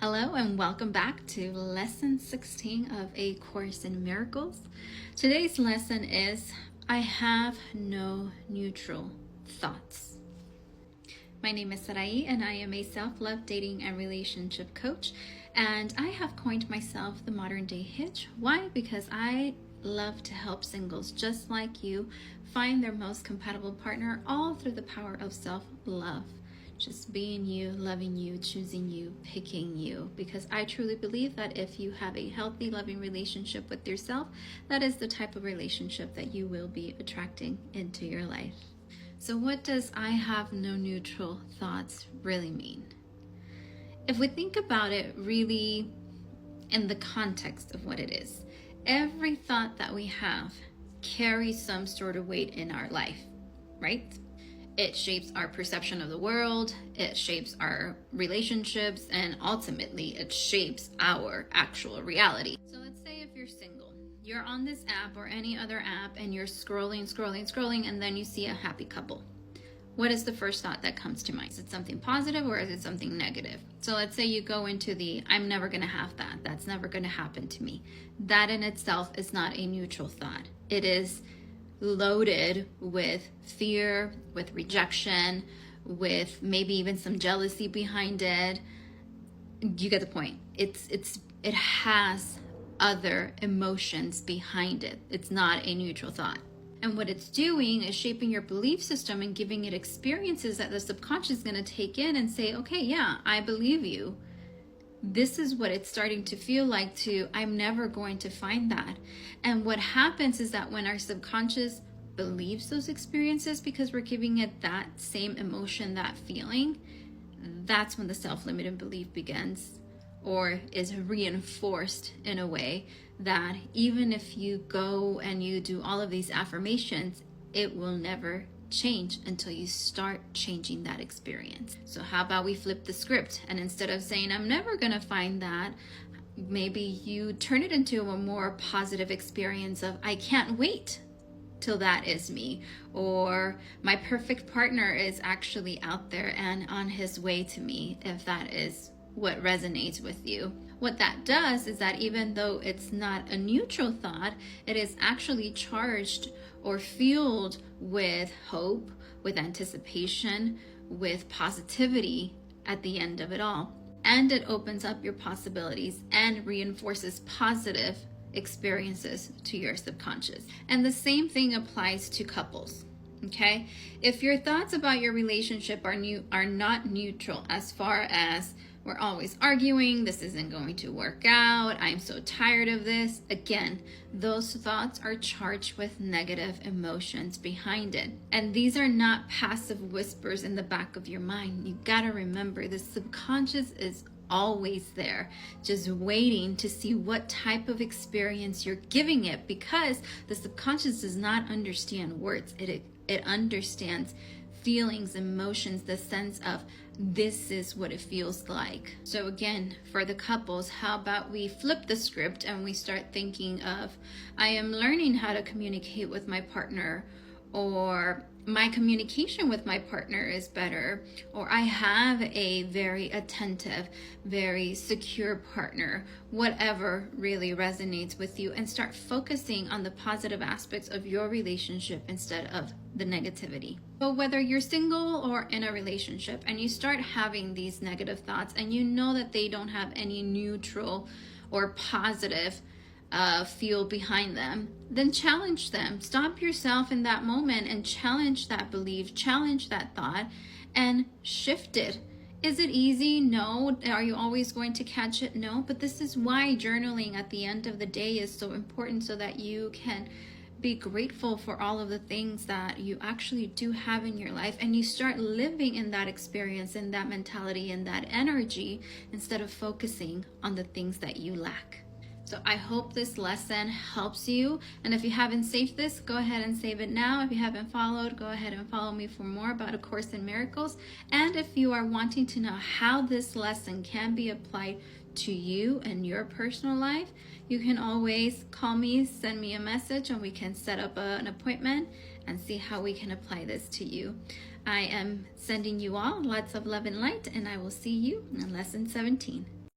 Hello and welcome back to lesson 16 of A Course in Miracles. Today's lesson is I have no neutral thoughts. My name is Sarai and I am a self-love dating and relationship coach, and I have coined myself the modern day hitch. Why? Because I love to help singles just like you find their most compatible partner, all through the power of self-love. Just being you, loving you, choosing you, picking you. Because I truly believe that if you have a healthy, loving relationship with yourself, that is the type of relationship that you will be attracting into your life. So what does I have no neutral thoughts really mean? If we think about it really in the context of what it is, every thought that we have carries some sort of weight in our life, right? It shapes our perception of the world, it shapes our relationships, and ultimately it shapes our actual reality. So let's say if you're single, you're on this app or any other app and you're scrolling, and then you see a happy couple. What is the first thought that comes to mind? Is it something positive or is it something negative? So let's say you go into the, I'm never gonna have that. That's never gonna happen to me. That in itself is not a neutral thought. It is loaded with fear, with rejection, with maybe even some jealousy behind it. You get the point. It has other emotions behind it. It's not a neutral thought. And what it's doing is shaping your belief system and giving it experiences that the subconscious is going to take in and say, okay, yeah, I believe you. This is what it's starting to feel like too. I'm never going to find that. And what happens is that when our subconscious believes those experiences, because we're giving it that same emotion, that feeling, that's when the self-limiting belief begins, or is reinforced in a way that even if you go and you do all of these affirmations, it will never change until you start changing that experience. So how about we flip the script, and instead of saying I'm never gonna find that, maybe you turn it into a more positive experience of I can't wait till that is me, or my perfect partner is actually out there and on his way to me, if that is what resonates with you. What that does is that even though it's not a neutral thought, it is actually charged or fueled with hope, with anticipation, with positivity at the end of it all. And it opens up your possibilities and reinforces positive experiences to your subconscious. And the same thing applies to couples. Okay? If your thoughts about your relationship are not neutral, as far as we're always arguing, this isn't going to work out, I'm so tired of this. Again, those thoughts are charged with negative emotions behind it. And these are not passive whispers in the back of your mind. You gotta remember, the subconscious is always there, just waiting to see what type of experience you're giving it, because the subconscious does not understand words. It understands feelings, emotions, the sense of this is what it feels like. So again, for the couples, how about we flip the script and we start thinking of, I am learning how to communicate with my partner, or my communication with my partner is better, or I have a very attentive, very secure partner, whatever really resonates with you, and start focusing on the positive aspects of your relationship instead of the negativity. So whether you're single or in a relationship and you start having these negative thoughts and you know that they don't have any neutral or positive feel behind them, then challenge them. Stop yourself in that moment and challenge that belief, challenge that thought, and shift it. Is it easy? No. Are you always going to catch it? No. But this is why journaling at the end of the day is so important, so that you can be grateful for all of the things that you actually do have in your life, and you start living in that experience, in that mentality, in that energy, instead of focusing on the things that you lack. So I hope this lesson helps you. And if you haven't saved this, go ahead and save it now. If you haven't followed, go ahead and follow me for more about A Course in Miracles. And if you are wanting to know how this lesson can be applied to you and your personal life, you can always call me, send me a message, and we can set up an appointment and see how we can apply this to you. I am sending you all lots of love and light, and I will see you in lesson 17.